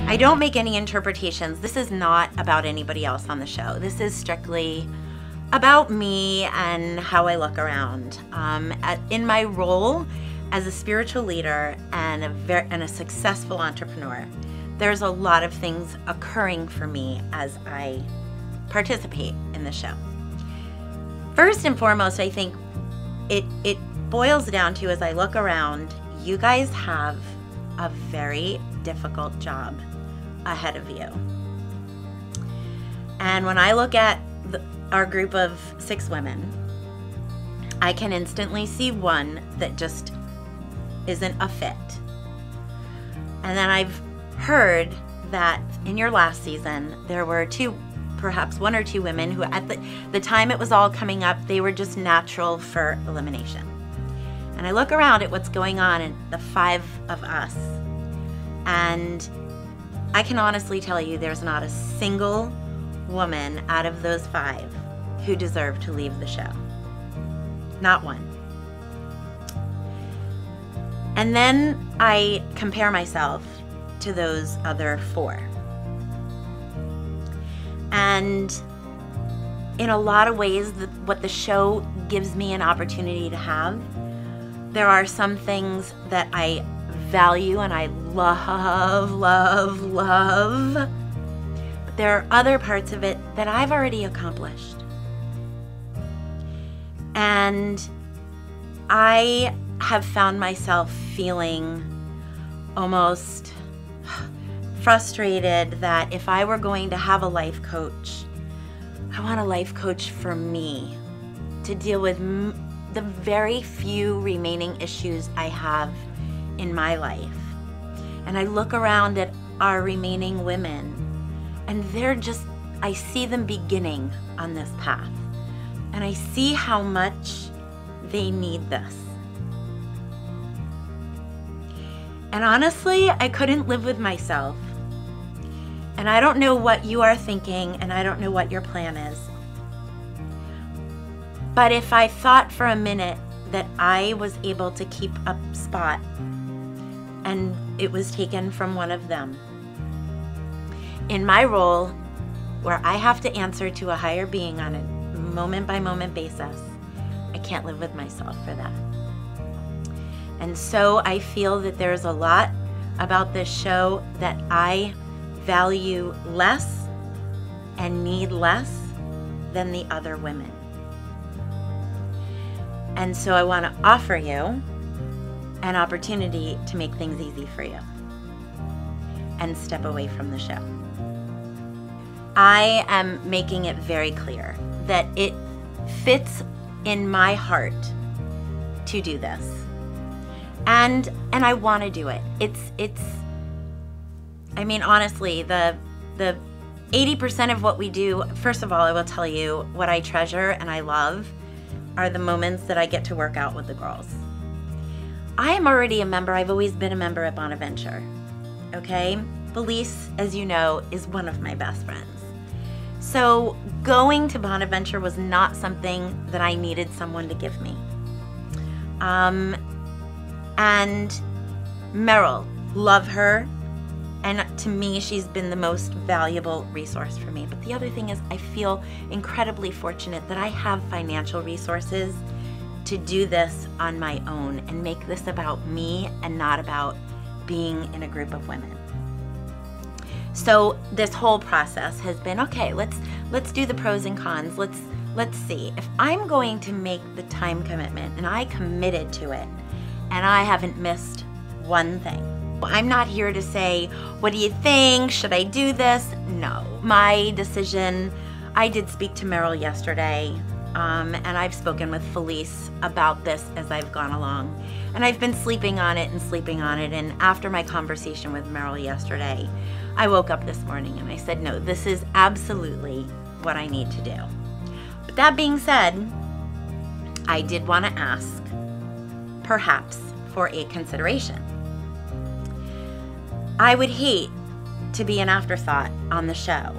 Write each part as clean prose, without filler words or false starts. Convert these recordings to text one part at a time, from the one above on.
I don't make any interpretations. This is not about anybody else on the show. This is strictly about me and how I look around. In my role as a spiritual leader and a successful entrepreneur, there's a lot of things occurring for me as I participate in the show. First and foremost, I think it boils down to, as I look around, you guys have a very difficult job ahead of you. And when I look at our group of 6 women, I can instantly see one that just isn't a fit. And then I've heard that in your last season, there were perhaps 1 or 2 women who at the time it was all coming up, they were just natural for elimination. And I look around at what's going on in the 5 of us, and I can honestly tell you there's not a single woman out of those 5 who deserve to leave the show. Not one. And then I compare myself to those other 4. And in a lot of ways, what the show gives me an opportunity to have, there are some things that I value and I love, love, love. But there are other parts of it that I've already accomplished. And I have found myself feeling almost frustrated that if I were going to have a life coach, I want a life coach for me to deal with the very few remaining issues I have in my life. And I look around at our remaining women, and I see them beginning on this path. And I see how much they need this. And honestly, I couldn't live with myself. And I don't know what you are thinking, and I don't know what your plan is. But if I thought for a minute that I was able to keep a spot and it was taken from one of them, in my role where I have to answer to a higher being on a moment-by-moment basis, I can't live with myself for that. And so I feel that there's a lot about this show that I value less and need less than the other women. And so I want to offer you an opportunity to make things easy for you and step away from the show. I am making it very clear that it fits in my heart to do this. And I want to do it. I mean, honestly, the 80% of what we do, first of all, I will tell you what I treasure and I love are the moments that I get to work out with the girls. I am already a member. I've always been a member at Bonaventure, okay? Felice, as you know, is one of my best friends. So going to Bonaventure was not something that I needed someone to give me. And Meryl, love her. And to me, she's been the most valuable resource for me. But the other thing is I feel incredibly fortunate that I have financial resources to do this on my own and make this about me and not about being in a group of women. So this whole process has been, okay, let's do the pros and cons. Let's see. If I'm going to make the time commitment and I committed to it and I haven't missed one thing, I'm not here to say, what do you think? Should I do this? No. My decision, I did speak to Meryl yesterday, and I've spoken with Felice about this as I've gone along. And I've been sleeping on it, and after my conversation with Meryl yesterday, I woke up this morning and I said, no, this is absolutely what I need to do. But that being said, I did want to ask, perhaps, for a consideration. I would hate to be an afterthought on the show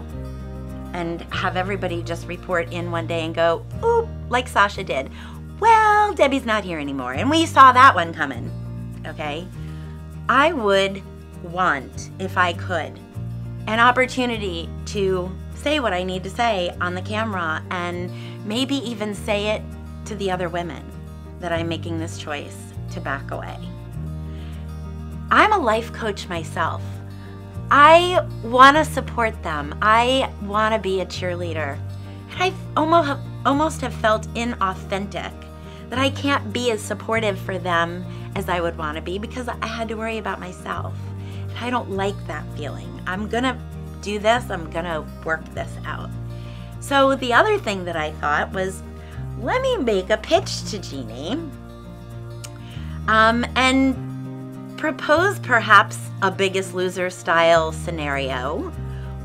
and have everybody just report in one day and go, oop, like Sasha did. Well, Debbie's not here anymore, and we saw that one coming, okay? I would want, if I could, an opportunity to say what I need to say on the camera, and maybe even say it to the other women that I'm making this choice to back away. I'm a life coach myself. I want to support them. I want to be a cheerleader. And I almost have felt inauthentic, that I can't be as supportive for them as I would want to be because I had to worry about myself. And I don't like that feeling. I'm gonna do this, I'm gonna work this out. So the other thing that I thought was, let me make a pitch to Jeannie and propose perhaps a Biggest Loser style scenario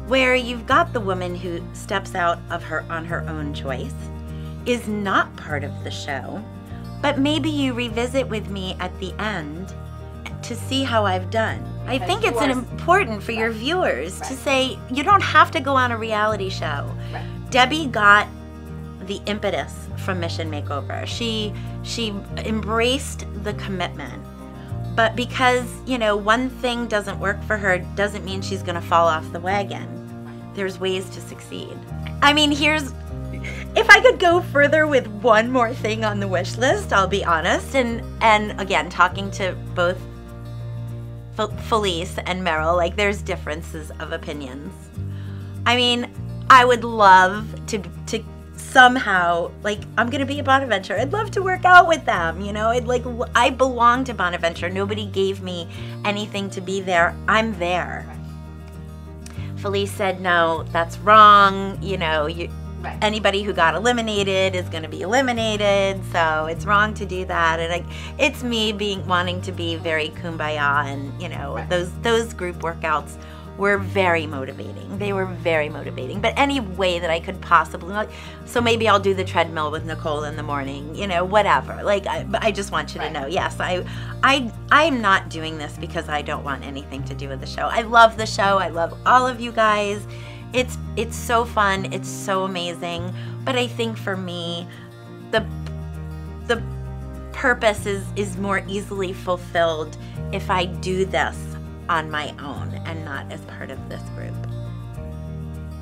where you've got the woman who steps out of on her own choice, is not part of the show, but maybe you revisit with me at the end to see how I've done. I think it's important for your viewers to say, you don't have to go on a reality show. Debbi got the impetus from Mission Makeover. She embraced the commitment. But because, you know, one thing doesn't work for her doesn't mean she's gonna fall off the wagon. There's ways to succeed. I mean, if I could go further with one more thing on the wish list, I'll be honest, and again, talking to both Felice and Meryl, like, there's differences of opinions. I mean, I would love to somehow, like, I'm gonna be at Bonaventure. I'd love to work out with them, you know. I belong to Bonaventure. Nobody gave me anything to be there. I'm there. Felice said, no, that's wrong. You know, anybody who got eliminated is going to be eliminated, so it's wrong to do that. And it's me wanting to be very kumbaya, and you know, those group workouts were very motivating. They were very motivating. But any way that I could possibly, like, so maybe I'll do the treadmill with Nicole in the morning, you know, whatever. Like, I just want you to know, yes, I'm not doing this because I don't want anything to do with the show. I love the show. I love all of you guys. It's so fun. It's so amazing. But I think for me, the purpose is more easily fulfilled if I do this on my own and not as part of this group.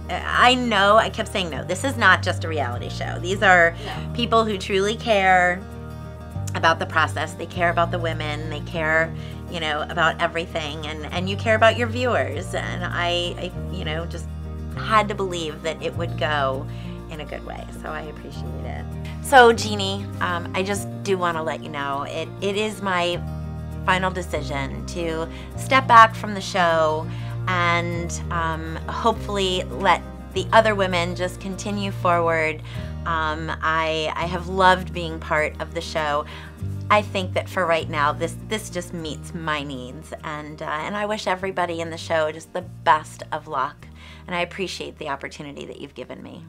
I know I kept saying no. This is not just a reality show. These are people who truly care about the process. They care about the women. They care, you know, about everything. And you care about your viewers. And I you know, just had to believe that it would go in a good way. So I appreciate it. So Jeannie, I just do want to let you know, it is my final decision to step back from the show and hopefully let the other women just continue forward. I have loved being part of the show. I think that for right now, this just meets my needs, and I wish everybody in the show just the best of luck, and I appreciate the opportunity that you've given me.